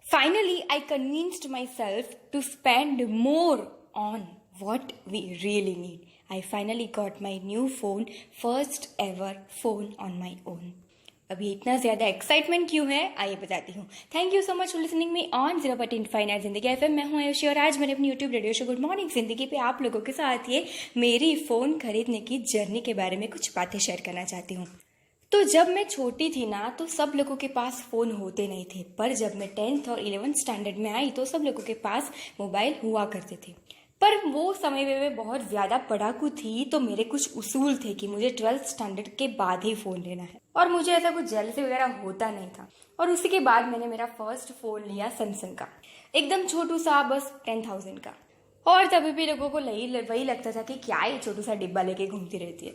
Finally, I convinced myself to spend more on what we really need. I finally got my new phone, first ever phone on my own. अभी इतना ज़्यादा excitement क्यों है आइए बताती हूँ। Thank you so much for listening me on 0.5 जिंदगी FM. मैं हूँ आयुषी और आज मैंने अपनी YouTube radio show good morning जिंदगी पे आप लोगों के साथ ये मेरी फ़ोन खरीदने की जर्नी के बारे में कुछ बातें शेयर करना चाहती हूँ। तो जब मैं छोटी थी ना तो सब लोगों के पास फ़ोन होते नहीं थे, पर जब मैं 10th और 11th स्टैंडर्ड में आई तो सब लोगों के पास मोबाइल हुआ करते थे। पर वो समय में मैं बहुत ज़्यादा पढ़ाकू थी तो मेरे कुछ उसूल थे कि मुझे 12th स्टैंडर्ड के बाद ही फ़ोन लेना है और मुझे ऐसा कुछ जेलसी वगैरह होता नहीं था। और उसी के बाद मैंने मेरा फर्स्ट फ़ोन लिया सैमसंग का, एकदम छोटू सा, बस 10,000 का। और तभी भी लोगों को वही लगता था कि क्या ये छोटू सा डिब्बा लेके घूमती रहती है,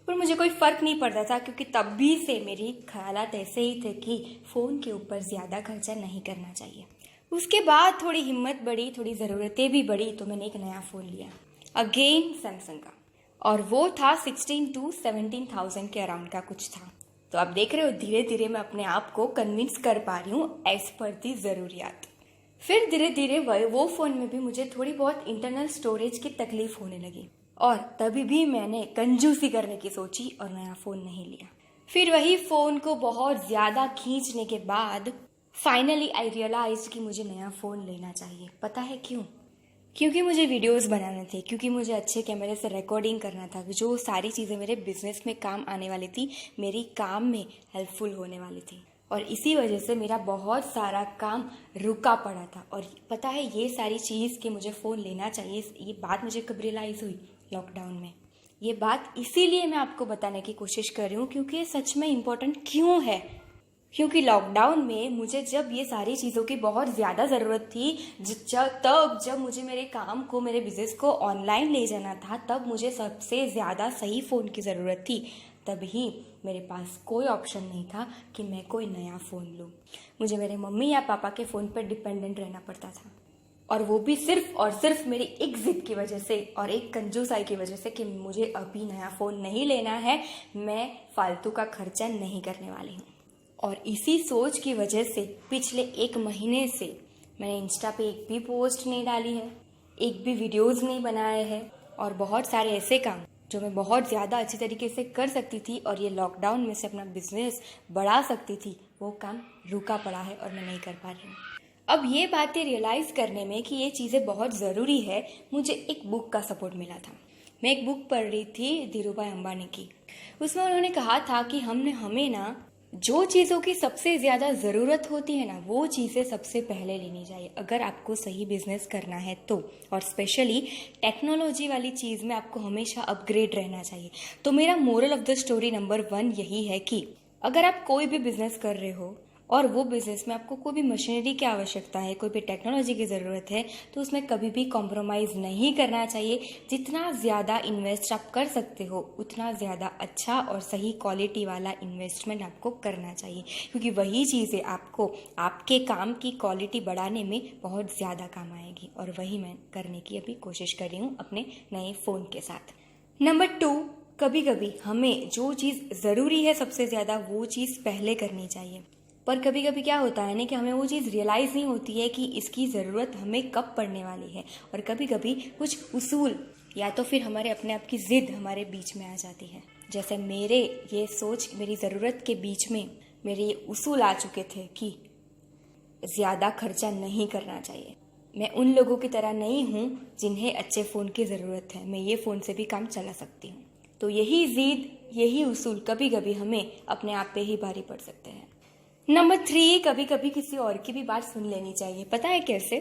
पर मुझे कोई फ़र्क नहीं पड़ता था क्योंकि तब भी से मेरी ख्यालात ऐसे ही थे कि फ़ोन के ऊपर ज़्यादा खर्चा नहीं करना चाहिए। उसके बाद थोड़ी हिम्मत बढ़ी, थोड़ी ज़रूरतें भी बढ़ी तो मैंने एक नया फ़ोन लिया, अगेन सैमसंग का, और वो था 16 to 17,000 के अराउंड का कुछ था। तो आप देख रहे हो धीरे धीरे मैं अपने आप को कन्विंस कर पा रही हूँ एज पर दी ज़रूरियात। फिर धीरे धीरे वो फ़ोन में भी मुझे थोड़ी बहुत इंटरनल स्टोरेज की तकलीफ होने लगी और तभी भी मैंने कंजूसी करने की सोची और नया फ़ोन नहीं लिया। फिर वही फ़ोन को बहुत ज़्यादा खींचने के बाद फाइनली आई रियलाइज कि मुझे नया फ़ोन लेना चाहिए। पता है क्यों? क्योंकि मुझे वीडियोस बनाने थे, क्योंकि मुझे अच्छे कैमरे से रिकॉर्डिंग करना था, जो सारी चीज़ें मेरे बिजनेस में काम आने वाली थी, मेरी काम में हेल्पफुल होने वाली थी। और इसी वजह से मेरा बहुत सारा काम रुका पड़ा था। और पता है ये सारी चीज़ कि मुझे फ़ोन लेना चाहिए, ये बात मुझे कब रियलाइज़ हुई? लॉकडाउन में। ये बात इसीलिए मैं आपको बताने की कोशिश कर रही हूँ क्योंकि ये सच में इम्पोर्टेंट क्यों है। क्योंकि लॉकडाउन में मुझे जब ये सारी चीज़ों की बहुत ज़्यादा ज़रूरत थी, जब मुझे मेरे काम को, मेरे बिजनेस को ऑनलाइन ले जाना था, तब मुझे सबसे ज़्यादा सही फ़ोन की ज़रूरत थी। तभी मेरे पास कोई ऑप्शन नहीं था कि मैं कोई नया फ़ोन लूँ। मुझे मेरे मम्मी या पापा के फ़ोन पर डिपेंडेंट रहना पड़ता था, और वो भी सिर्फ और सिर्फ मेरी एक जिद की वजह से और एक कंजूसाई की वजह से कि मुझे अभी नया फ़ोन नहीं लेना है, मैं फालतू का खर्चा नहीं करने वाली हूँ। और इसी सोच की वजह से पिछले 1 महीने से मैंने इंस्टा पे एक भी पोस्ट नहीं डाली है, एक भी वीडियोस नहीं बनाए हैं, और बहुत सारे ऐसे काम जो मैं बहुत ज़्यादा अच्छी तरीके से कर सकती थी और ये लॉकडाउन में से अपना बिजनेस बढ़ा सकती थी, वो काम रुका पड़ा है और मैं नहीं कर पा रही हूँ। अब ये बातें रियलाइज़ करने में कि ये चीज़ें बहुत ज़रूरी है, मुझे एक बुक का सपोर्ट मिला था। मैं एक बुक पढ़ रही थी धीरूभाई अंबानी की। उसमें उन्होंने कहा था कि हमें ना जो चीज़ों की सबसे ज़्यादा ज़रूरत होती है ना, वो चीज़ें सबसे पहले लेनी चाहिए अगर आपको सही बिजनेस करना है तो। और स्पेशली टेक्नोलॉजी वाली चीज़ में आपको हमेशा अपग्रेड रहना चाहिए। तो मेरा moral of the story number 1 यही है कि अगर आप कोई भी बिजनेस कर रहे हो और वो बिजनेस में आपको कोई भी मशीनरी की आवश्यकता है, कोई भी टेक्नोलॉजी की ज़रूरत है, तो उसमें कभी भी कॉम्प्रोमाइज़ नहीं करना चाहिए। जितना ज़्यादा इन्वेस्ट आप कर सकते हो उतना ज़्यादा अच्छा और सही क्वालिटी वाला इन्वेस्टमेंट आपको करना चाहिए, क्योंकि वही चीज़ें आपको आपके काम की क्वालिटी बढ़ाने में बहुत ज़्यादा काम आएगी। और वही मैं करने की अभी कोशिश कर रही हूँ अपने नए फ़ोन के साथ। नंबर 2, कभी कभी हमें जो चीज़ ज़रूरी है सबसे ज़्यादा वो चीज़ पहले करनी चाहिए, पर कभी कभी क्या होता है ना कि हमें वो चीज़ रियलाइज़ नहीं होती है कि इसकी ज़रूरत हमें कब पड़ने वाली है। और कभी कभी कुछ उसूल या तो फिर हमारे अपने आप की ज़िद हमारे बीच में आ जाती है। जैसे मेरे ये सोच, मेरी ज़रूरत के बीच में मेरे ये उसूल आ चुके थे कि ज़्यादा खर्चा नहीं करना चाहिए। मैं उन लोगों की तरह नहीं हूँ जिन्हें अच्छे फ़ोन की ज़रूरत है, मैं ये फ़ोन से भी काम चला सकती हूँ। तो यही ज़िद, यही उसूल कभी कभी हमें अपने आप पे ही भारी पड़ सकते हैं। नंबर 3, कभी कभी किसी और की भी बात सुन लेनी चाहिए। पता है कैसे?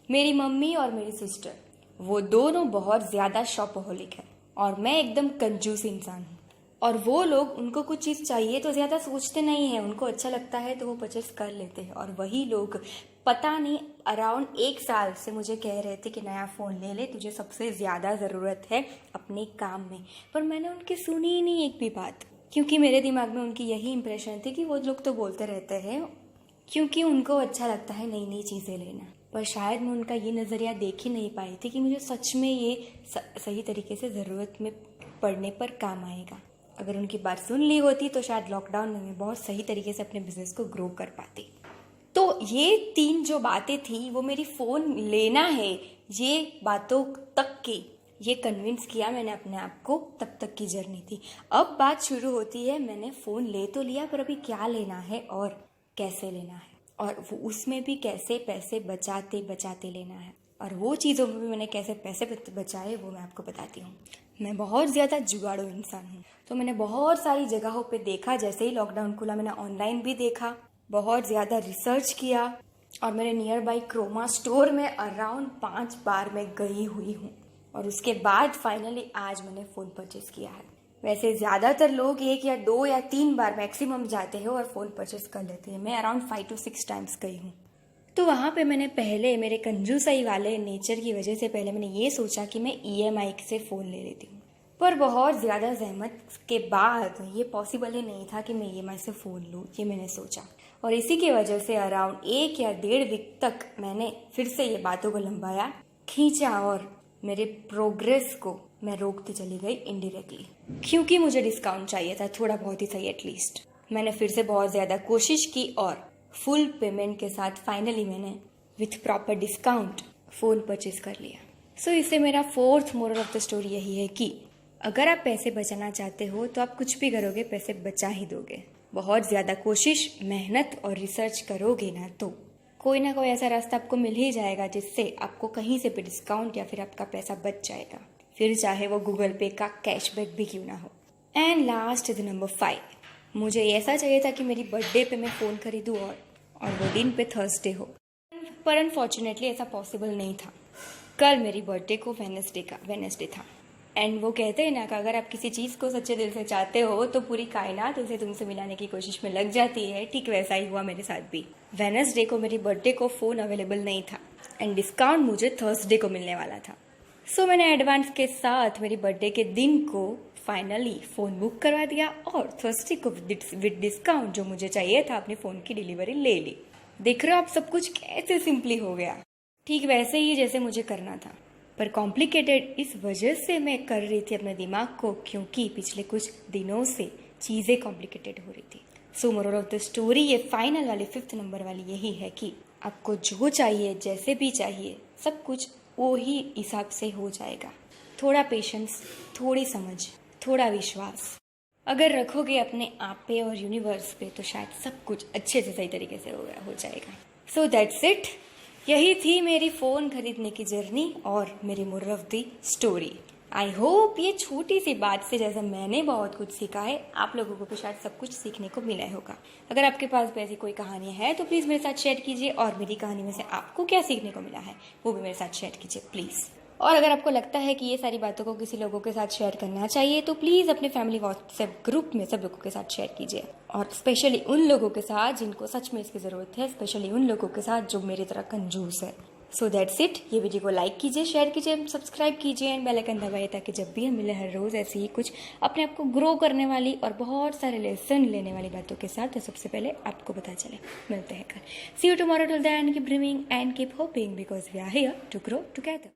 मेरी मम्मी और मेरी सिस्टर, वो दोनों बहुत ज़्यादा शॉपहोलिक है और मैं एकदम कंजूस इंसान हूँ। और वो लोग, उनको कुछ चीज़ चाहिए तो ज़्यादा सोचते नहीं हैं, उनको अच्छा लगता है तो वो परचेस कर लेते हैं। और वही लोग पता नहीं अराउंड 1 साल से मुझे कह रहे थे कि नया फ़ोन ले ले, तुझे सबसे ज़्यादा ज़रूरत है अपने काम में। पर मैंने उनकी सुनी ही नहीं एक भी बात, क्योंकि मेरे दिमाग में उनकी यही इंप्रेशन थी कि वो लोग तो बोलते रहते हैं क्योंकि उनको अच्छा लगता है नई नई चीज़ें लेना। पर शायद मैं उनका ये नज़रिया देख ही नहीं पाई थी कि मुझे सच में ये सही तरीके से ज़रूरत में पड़ने पर काम आएगा। अगर उनकी बात सुन ली होती तो शायद लॉकडाउन में मैं बहुत सही तरीके से अपने बिजनेस को ग्रो कर पाती। तो ये 3 जो बातें थी वो मेरी फ़ोन लेना है ये बातों तक की, ये कन्विंस किया मैंने अपने आप को, तब तक की जर्नी थी। अब बात शुरू होती है, मैंने फ़ोन ले तो लिया पर अभी क्या लेना है और कैसे लेना है, और वो उसमें भी कैसे पैसे बचाते बचाते लेना है, और वो चीज़ों में भी मैंने कैसे पैसे बचाए वो मैं आपको बताती हूँ। मैं बहुत ज़्यादा जुगाड़ू इंसान हूँ, तो मैंने बहुत सारी जगहों पे देखा। जैसे ही लॉकडाउन खुला मैंने ऑनलाइन भी देखा, बहुत ज़्यादा रिसर्च किया, और मेरे नियर बाई क्रोमा स्टोर में अराउंड 5 बार मैं गई हुई हूँ, और उसके बाद फाइनली आज मैंने फ़ोन परचेस किया है। वैसे ज़्यादातर लोग 1 या 2 या 3 बार मैक्सिमम जाते हैं और फ़ोन परचेस कर लेते हैं। मैं अराउंड 5 to 6 टाइम्स गई हूँ। तो वहाँ पे मैंने पहले मेरे कंजूसाई वाले नेचर की वजह से पहले मैंने ये सोचा कि मैं EMI से फ़ोन ले लेती हूँ, पर बहुत ज़्यादा जहमत के बाद ये पॉसिबल ही नहीं था कि मैं EMI से फ़ोन लूँ, ये मैंने सोचा। और इसी की वजह से अराउंड 1 या 1.5 वीक तक मैंने फिर से ये बातों को लंबाया, खींचा, और मेरे प्रोग्रेस को मैं रोकती चली गई इनडायरेक्टली, क्योंकि मुझे डिस्काउंट चाहिए था, थोड़ा बहुत ही सही एटलीस्ट। मैंने फिर से बहुत ज़्यादा कोशिश की और फुल पेमेंट के साथ फाइनली मैंने with proper discount phone purchase कर लिया। सो इससे मेरा 4th moral of the story यही है कि अगर आप पैसे बचाना चाहते हो तो आप कुछ भी करोगे, पैसे बचा ही दोगे। बहुत ज़्यादा कोशिश, मेहनत और रिसर्च करोगे ना तो कोई ना कोई ऐसा रास्ता आपको मिल ही जाएगा जिससे आपको कहीं से भी डिस्काउंट या फिर आपका पैसा बच जाएगा, फिर चाहे वो गूगल पे का कैशबैक भी क्यों ना हो। एंड लास्ट इज नंबर 5, मुझे ऐसा चाहिए था कि मेरी बर्थडे पे मैं फ़ोन खरीदूँ और वो दिन पे थर्सडे हो, पर अनफॉर्चुनेटली ऐसा पॉसिबल नहीं था। कल मेरी बर्थडे को वेडनेसडे था। एंड वो कहते हैं ना कि अगर आप किसी चीज़ को सच्चे दिल से चाहते हो तो पूरी कायनात उसे तुमसे मिलाने की कोशिश में लग जाती है। ठीक वैसा ही हुआ मेरे साथ भी। वेडनेसडे को मेरी बर्थडे को फ़ोन अवेलेबल नहीं था एंड डिस्काउंट मुझे थर्सडे को मिलने वाला था। सो मैंने एडवांस के साथ मेरी बर्थडे के दिन को फाइनली फ़ोन बुक करवा दिया और थर्सडे को विद डिस्काउंट जो मुझे चाहिए था अपने फ़ोन की डिलीवरी ले ली। देख रहे हो आप सब कुछ कैसे सिंपली हो गया, ठीक वैसे ही जैसे मुझे करना था, पर कॉम्प्लिकेटेड इस वजह से मैं कर रही थी अपने दिमाग को, क्योंकि पिछले कुछ दिनों से चीज़ें कॉम्प्लिकेटेड हो रही थी। सो मोरल ऑफ द स्टोरी ये फाइनल वाली 5th नंबर वाली यही है कि आपको जो चाहिए, जैसे भी चाहिए, सब कुछ वो ही हिसाब से हो जाएगा। थोड़ा पेशेंस, थोड़ी समझ, थोड़ा विश्वास अगर रखोगे अपने आप पे और यूनिवर्स पे तो शायद सब कुछ अच्छे से सही तरीके से हो जाएगा। So that's it. यही थी मेरी फ़ोन खरीदने की जर्नी और मेरी moral of the story. I hope ये छोटी सी बात से जैसे मैंने बहुत कुछ सीखा है, आप लोगों को भी शायद सब कुछ सीखने को मिला होगा। अगर आपके पास भी ऐसी कोई कहानी है तो प्लीज़ मेरे साथ शेयर कीजिए, और मेरी कहानी में से आपको क्या सीखने को मिला है वो भी मेरे साथ शेयर कीजिए प्लीज़। और अगर आपको लगता है कि ये सारी बातों को किसी लोगों के साथ शेयर करना चाहिए तो प्लीज़ अपने फैमिली व्हाट्सएप ग्रुप में सब लोगों के साथ शेयर कीजिए, और स्पेशली उन लोगों के साथ जिनको सच में इसकी ज़रूरत है, स्पेशली उन लोगों के साथ जो मेरी तरह कंजूस है। So that's it. ये वीडियो को लाइक कीजिए, शेयर कीजिए, सब्सक्राइब कीजिए एंड बेल आइकन दबाइए ताकि जब भी हम मिले हर रोज़ ऐसी ही कुछ अपने आप को ग्रो करने वाली और बहुत सारे लेसन लेने वाली बातों के साथ तो सबसे पहले आपको पता चले। मिलते हैं कल। See you tomorrow, till then keep dreaming and keep hoping because we are here to grow together.